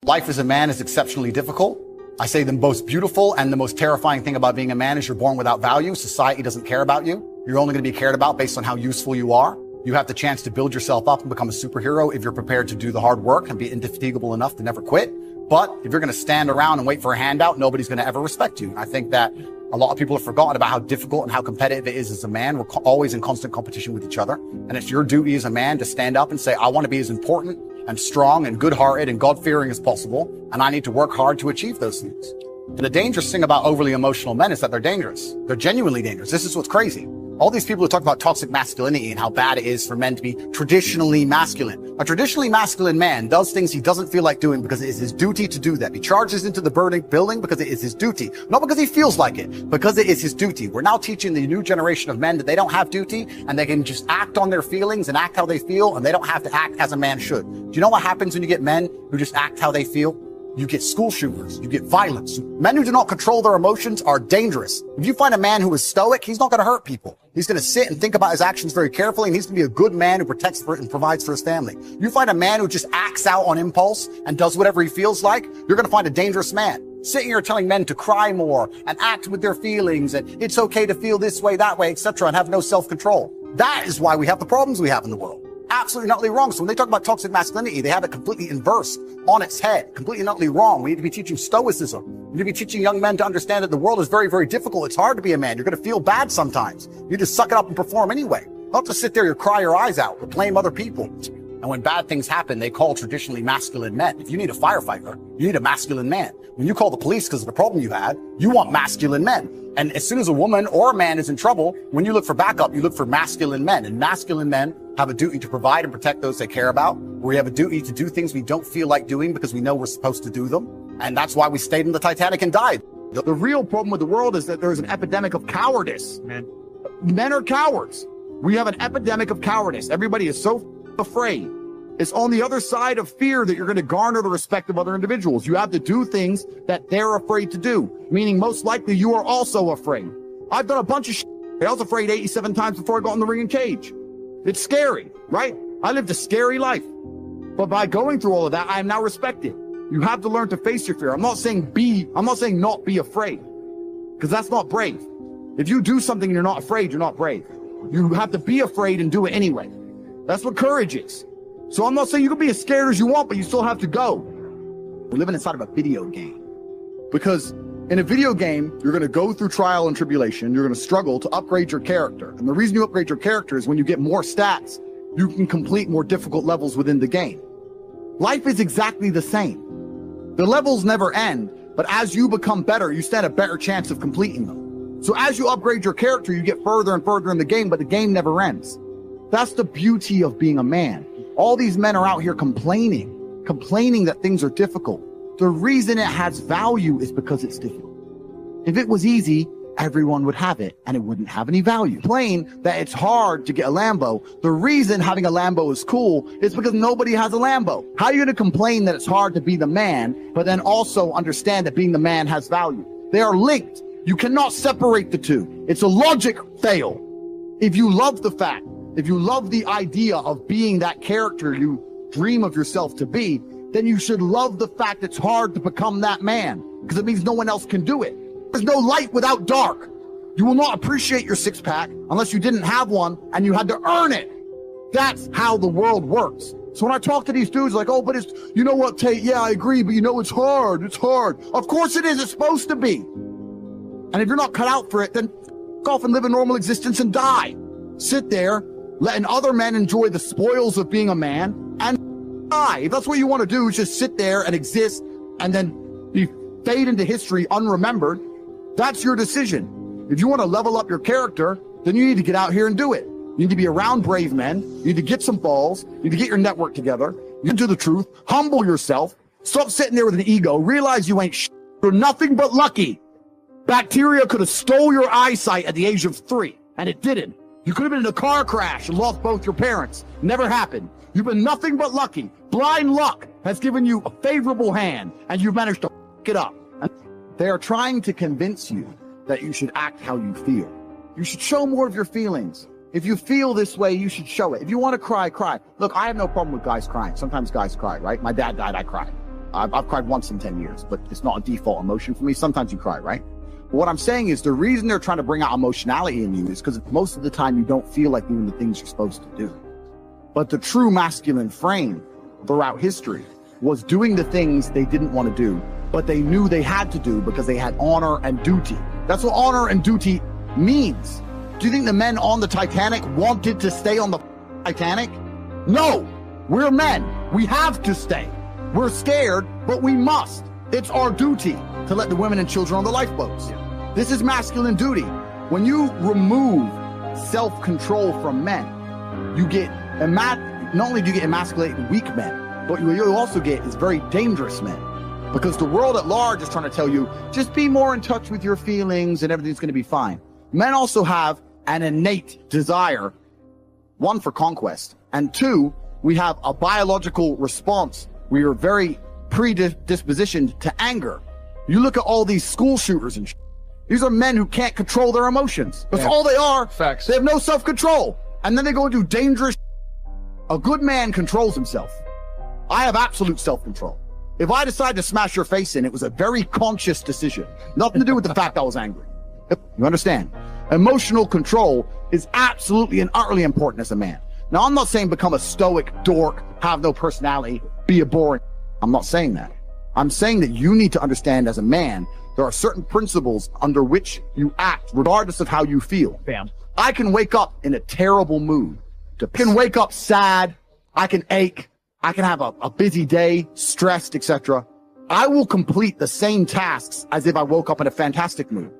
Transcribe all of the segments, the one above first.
Life as a man is exceptionally difficult. I say the most beautiful and the most terrifying thing about being a man is you're born without value. Society doesn't care about you. You're only going to be cared about based on how useful you are. You have the chance to build yourself up and become a superhero if you're prepared to do the hard work and be indefatigable enough to never quit. But if you're going to stand around and wait for a handout, nobody's going to ever respect you. And I think that a lot of people have forgotten about how difficult and how competitive it is as a man. We're always in constant competition with each other. And it's your duty as a man to stand up and say, I want to be as important and strong and good-hearted and God-fearing as possible. And I need to work hard to achieve those things. And the dangerous thing about overly emotional men is that they're dangerous. They're genuinely dangerous. This is what's crazy. All these people who talk about toxic masculinity and how bad it is for men to be traditionally masculine. A traditionally masculine man does things he doesn't feel like doing because it is his duty to do them. He charges into the burning building because it is his duty. Not because he feels like it, because it is his duty. We're now teaching the new generation of men that they don't have duty and they can just act on their feelings and act how they feel, and they don't have to act as a man should. Do you know what happens when you get men who just act how they feel? You get school shooters, you get violence. Men who do not control their emotions are dangerous. If you find a man who is stoic, he's not going to hurt people. He's going to sit and think about his actions very carefully, and he's going to be a good man who protects and provides for his family. You find a man who just acts out on impulse and does whatever he feels like, you're going to find a dangerous man. Sitting here telling men to cry more and act with their feelings and it's okay to feel this way, that way, etc., and have no self-control. That is why we have the problems we have in the world. Absolutely not wrong. So when they talk about toxic masculinity, they have it completely inversed on its head, completely not wrong. We need to be teaching stoicism. We need to be teaching young men to understand that the world is very, very difficult. It's hard to be a man. You're going to feel bad sometimes. You just suck it up and perform anyway. Not to sit there and cry your eyes out or blame other people. And when bad things happen, they call traditionally masculine men. If you need a firefighter, you need a masculine man. When you call the police because of the problem you had, you want masculine men. And as soon as a woman or a man is in trouble, when you look for backup, you look for masculine men. And masculine men have a duty to provide and protect those they care about. We have a duty to do things we don't feel like doing because we know we're supposed to do them. And that's why we stayed in the Titanic and died. The real problem with the world is that there's an epidemic of cowardice. Men are cowards. We have an epidemic of cowardice. Everybody is so afraid. It's on the other side of fear that you're going to garner the respect of other individuals. You have to do things that they're afraid to do, meaning most likely you are also afraid. I've done a bunch of shit. I was afraid 87 times before I got in the ring and cage. It's scary, right? I lived a scary life. But by going through all of that, I am now respected. You have to learn to face your fear. I'm not saying not be afraid, because that's not brave. If you do something and you're not afraid, you're not brave. You have to be afraid and do it anyway. That's what courage is. So I'm not saying you can be as scared as you want, but you still have to go. We're living inside of a video game. Because in a video game, you're going to go through trial and tribulation. You're going to struggle to upgrade your character. And the reason you upgrade your character is when you get more stats, you can complete more difficult levels within the game. Life is exactly the same. The levels never end, but as you become better, you stand a better chance of completing them. So as you upgrade your character, you get further and further in the game, but the game never ends. That's the beauty of being a man. All these men are out here complaining that things are difficult. The reason it has value is because it's difficult. If it was easy, everyone would have it and it wouldn't have any value. Complain that it's hard to get a Lambo. The reason having a Lambo is cool is because nobody has a Lambo. How are you going to complain that it's hard to be the man, but then also understand that being the man has value? They are linked. You cannot separate the two. It's a logic fail. If you love the fact, if you love the idea of being that character you dream of yourself to be, then you should love the fact it's hard to become that man, because it means no one else can do it. There's no light without dark. You will not appreciate your six-pack unless you didn't have one and you had to earn it. That's how the world works. So when I talk to these dudes like, oh, but it's, you know what, Tate, yeah, I agree, but you know, it's hard. It's hard. Of course it is. It's supposed to be. And if you're not cut out for it, then go off and live a normal existence and die. Sit there, letting other men enjoy the spoils of being a man and die. If that's what you want to do, is just sit there and exist and then fade into history unremembered. That's your decision. If you want to level up your character, then you need to get out here and do it. You need to be around brave men. You need to get some balls. You need to get your network together. You need to do the truth. Humble yourself. Stop sitting there with an ego. Realize you ain't shit. You're nothing but lucky. Bacteria could have stole your eyesight at the age of 3, and it didn't. You could have been in a car crash and lost both your parents. Never happened. You've been nothing but lucky. Blind luck has given you a favorable hand, and you've managed to f*** it up. And they are trying to convince you that you should act how you feel. You should show more of your feelings. If you feel this way, you should show it. If you want to cry, cry. Look, I have no problem with guys crying. Sometimes guys cry, right? My dad died, I cried. I've cried once in 10 years, but it's not a default emotion for me. Sometimes you cry, right? But what I'm saying is the reason they're trying to bring out emotionality in you is because most of the time you don't feel like doing the things you're supposed to do. But the true masculine frame throughout history was doing the things they didn't want to do, but they knew they had to do because they had honor and duty. That's what honor and duty means. Do you think the men on the Titanic wanted to stay on the Titanic? No, we're men. We have to stay. We're scared, but we must. It's our duty to let the women and children on the lifeboats. This is masculine duty. When you remove self-control from men, you get not only do you get emasculated weak men, but what you also get is very dangerous men. Because the world at large is trying to tell you, just be more in touch with your feelings and everything's going to be fine. Men also have an innate desire, one, for conquest, and two, we have a biological response. We are very predispositioned to anger. You look at all these school shooters and these are men who can't control their emotions. That's all they are. Facts. They have no self-control. And then they go and do dangerous. A good man controls himself. I have absolute self-control. If I decide to smash your face in, it was a very conscious decision. Nothing to do with the fact I was angry. You understand? Emotional control is absolutely and utterly important as a man. Now, I'm not saying become a stoic dork, have no personality, be a boring. I'm not saying that. I'm saying that you need to understand as a man, there are certain principles under which you act, regardless of how you feel. Bam. I can wake up in a terrible mood. I can wake up sad. I can ache. I can have a busy day, stressed, etc. I will complete the same tasks as if I woke up in a fantastic mood.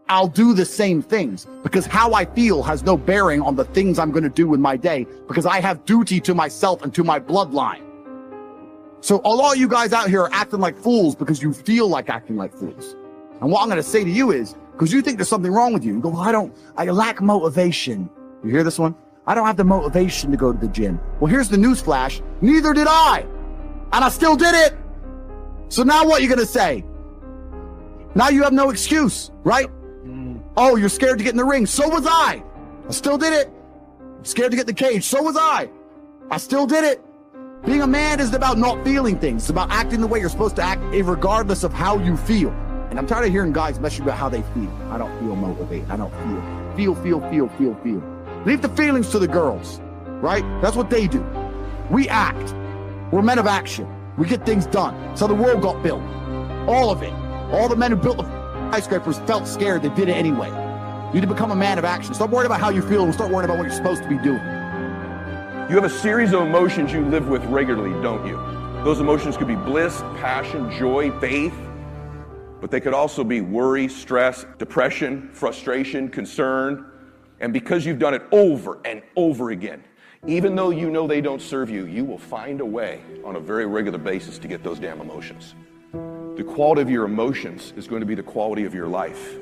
I'll do the same things because how I feel has no bearing on the things I'm going to do in my day because I have duty to myself and to my bloodline. So a lot of you guys out here are acting like fools because you feel like acting like fools. And what I'm going to say to you is, because you think there's something wrong with you, you go, well, I lack motivation. You hear this one? I don't have the motivation to go to the gym. Well, here's the news flash. Neither did I. And I still did it. So now what are you going to say? Now you have no excuse, right? Oh, you're scared to get in the ring. So was I. I still did it. Scared to get in the cage. So was I. I still did it. Being a man isn't about not feeling things. It's about acting the way you're supposed to act, regardless of how you feel. And I'm tired of hearing guys messing about how they feel. I don't feel motivated. I don't feel. Feel. Leave the feelings to the girls, right? That's what they do. We act. We're men of action. We get things done. That's how the world got built. All of it. All the men who built the skyscrapers felt scared. They did it anyway. You need to become a man of action. Stop worrying about how you feel and start worrying about what you're supposed to be doing. You have a series of emotions you live with regularly, don't you? Those emotions could be bliss, passion, joy, faith, but they could also be worry, stress, depression, frustration, concern. And because you've done it over and over again, even though you know they don't serve you, you will find a way on a very regular basis to get those damn emotions. The quality of your emotions is going to be the quality of your life.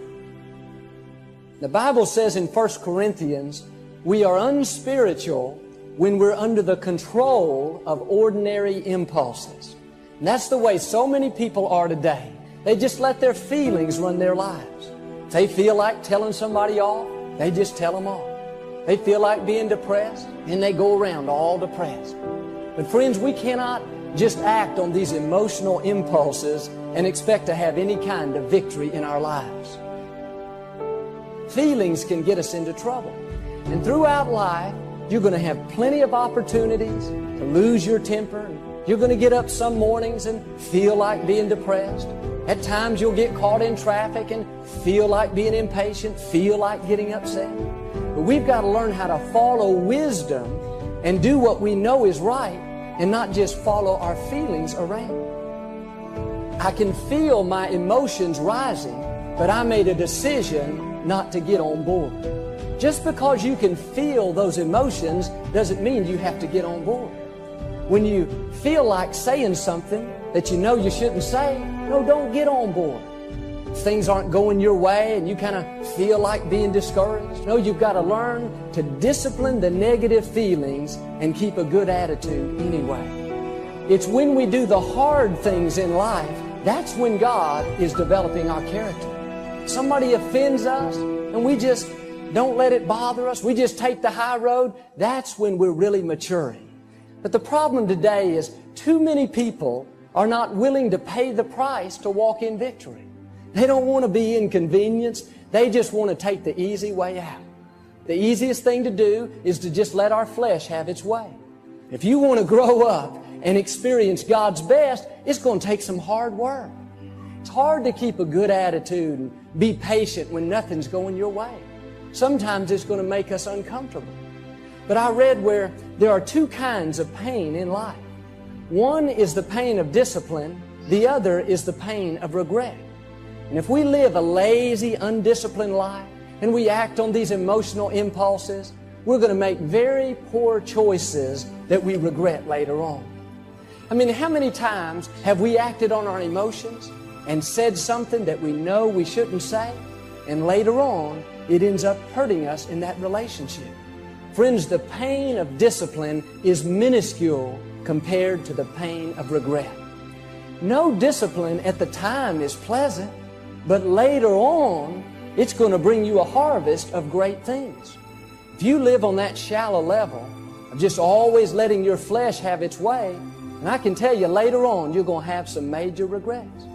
The Bible says in 1 Corinthians, we are unspiritual when we're under the control of ordinary impulses. And that's the way so many people are today. They just let their feelings run their lives. If they feel like telling somebody off, they just tell them off. They feel like being depressed, and they go around all depressed. But friends, we cannot just act on these emotional impulses and expect to have any kind of victory in our lives. Feelings can get us into trouble. And throughout life, you're going to have plenty of opportunities to lose your temper. You're going to get up some mornings and feel like being depressed. At times you'll get caught in traffic and feel like being impatient, feel like getting upset. But we've got to learn how to follow wisdom and do what we know is right and not just follow our feelings around. I can feel my emotions rising, but I made a decision not to get on board. Just because you can feel those emotions doesn't mean you have to get on board. When you feel like saying something that you know you shouldn't say, no, don't get on board. If things aren't going your way and you kind of feel like being discouraged, no, you've got to learn to discipline the negative feelings and keep a good attitude anyway. It's when we do the hard things in life, that's when God is developing our character. Somebody offends us and we just don't let it bother us. We just take the high road. That's when we're really maturing. But the problem today is too many people are not willing to pay the price to walk in victory. They don't want to be inconvenienced. They just want to take the easy way out. The easiest thing to do is to just let our flesh have its way. If you want to grow up and experience God's best, it's going to take some hard work. It's hard to keep a good attitude and be patient when nothing's going your way. Sometimes it's going to make us uncomfortable. But I read where there are two kinds of pain in life. One is the pain of discipline. The other is the pain of regret. And if we live a lazy, undisciplined life, and we act on these emotional impulses, we're going to make very poor choices that we regret later on. I mean, how many times have we acted on our emotions and said something that we know we shouldn't say, and later on, it ends up hurting us in that relationship? Friends, the pain of discipline is minuscule compared to the pain of regret. No discipline at the time is pleasant, but later on, it's going to bring you a harvest of great things. If you live on that shallow level of just always letting your flesh have its way, and I can tell you later on you're going to have some major regrets.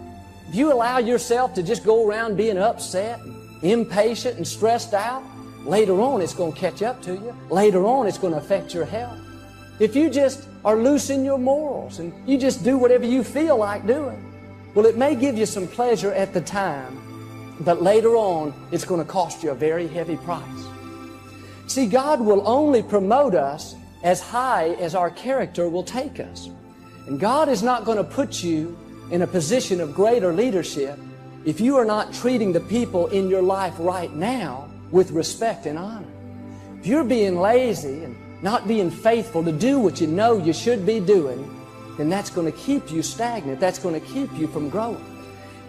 If you allow yourself to just go around being upset, impatient, and stressed out, later on it's going to catch up to you. Later on it's going to affect your health. If you just are loose in your morals and you just do whatever you feel like doing, well, it may give you some pleasure at the time, but later on, it's going to cost you a very heavy price. See, God will only promote us as high as our character will take us. And God is not going to put you in a position of greater leadership if you are not treating the people in your life right now with respect and honor. If you're being lazy and not being faithful to do what you know you should be doing, then that's going to keep you stagnant. That's going to keep you from growing.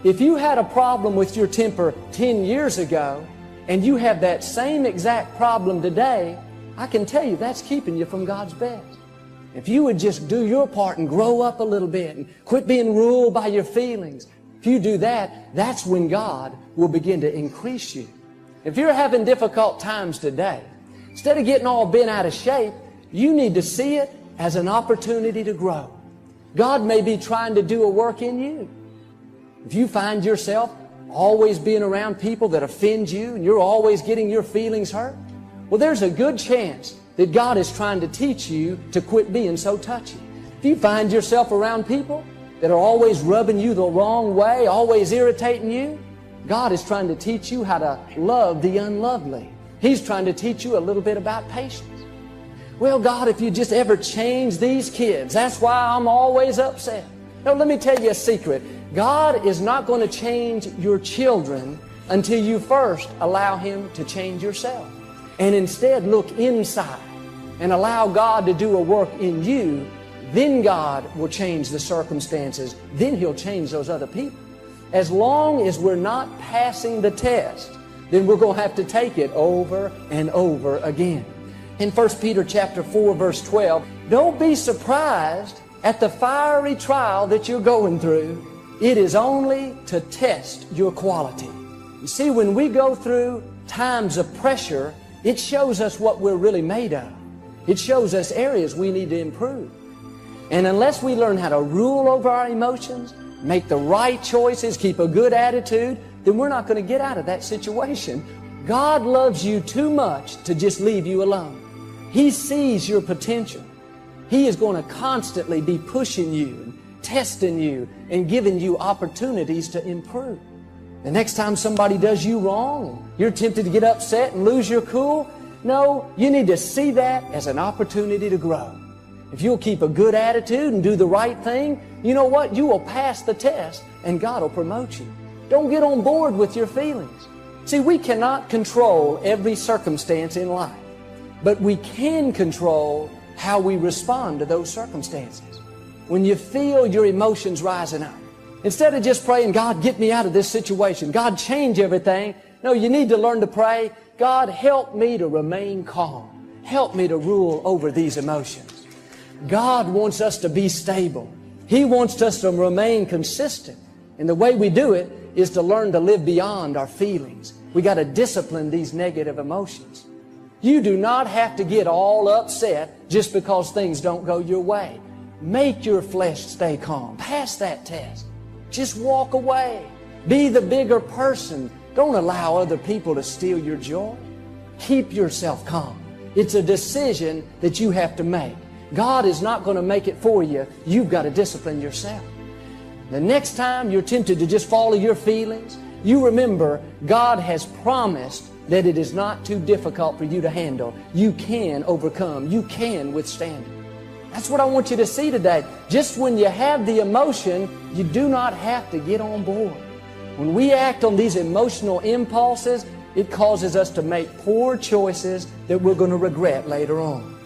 If you had a problem with your temper 10 years ago and you have that same exact problem today, I can tell you that's keeping you from God's best. If you would just do your part and grow up a little bit and quit being ruled by your feelings, if you do that, that's when God will begin to increase you. If you're having difficult times today, instead of getting all bent out of shape, you need to see it as an opportunity to grow. God may be trying to do a work in you. If you find yourself always being around people that offend you and you're always getting your feelings hurt, well, there's a good chance that God is trying to teach you to quit being so touchy. If you find yourself around people that are always rubbing you the wrong way, always irritating you, God is trying to teach you how to love the unlovely. He's trying to teach you a little bit about patience. Well, God, if you just ever change these kids, that's why I'm always upset. Now, let me tell you a secret. God is not going to change your children until you first allow Him to change yourself. And instead look inside and allow God to do a work in you. Then God will change the circumstances. Then He'll change those other people. As long as we're not passing the test, then we're going to have to take it over and over again. In 1 Peter chapter 4, verse 12, don't be surprised at the fiery trial that you're going through. It is only to test your quality. You see, when we go through times of pressure, it shows us what we're really made of. It shows us areas we need to improve. And unless we learn how to rule over our emotions, make the right choices, keep a good attitude, then we're not going to get out of that situation. God loves you too much to just leave you alone. He sees your potential. He is going to constantly be pushing you, testing you, and giving you opportunities to improve. The next time somebody does you wrong, you're tempted to get upset and lose your cool. No, you need to see that as an opportunity to grow. If you'll keep a good attitude and do the right thing, you know what? You will pass the test and God will promote you. Don't get on board with your feelings. See, we cannot control every circumstance in life, but we can control how we respond to those circumstances. When you feel your emotions rising up, instead of just praying, God, get me out of this situation, God, change everything, no, you need to learn to pray, God, help me to remain calm. Help me to rule over these emotions. God wants us to be stable. He wants us to remain consistent. And the way we do it is to learn to live beyond our feelings. We got to discipline these negative emotions. You do not have to get all upset just because things don't go your way. Make your flesh stay calm. Pass that test. Just walk away. Be the bigger person. Don't allow other people to steal your joy. Keep yourself calm. It's a decision that you have to make. God is not going to make it for you. You've got to discipline yourself. The next time you're tempted to just follow your feelings, you remember God has promised that it is not too difficult for you to handle. You can overcome. You can withstand it. That's what I want you to see today. Just when you have the emotion, you do not have to get on board. When we act on these emotional impulses, it causes us to make poor choices that we're going to regret later on.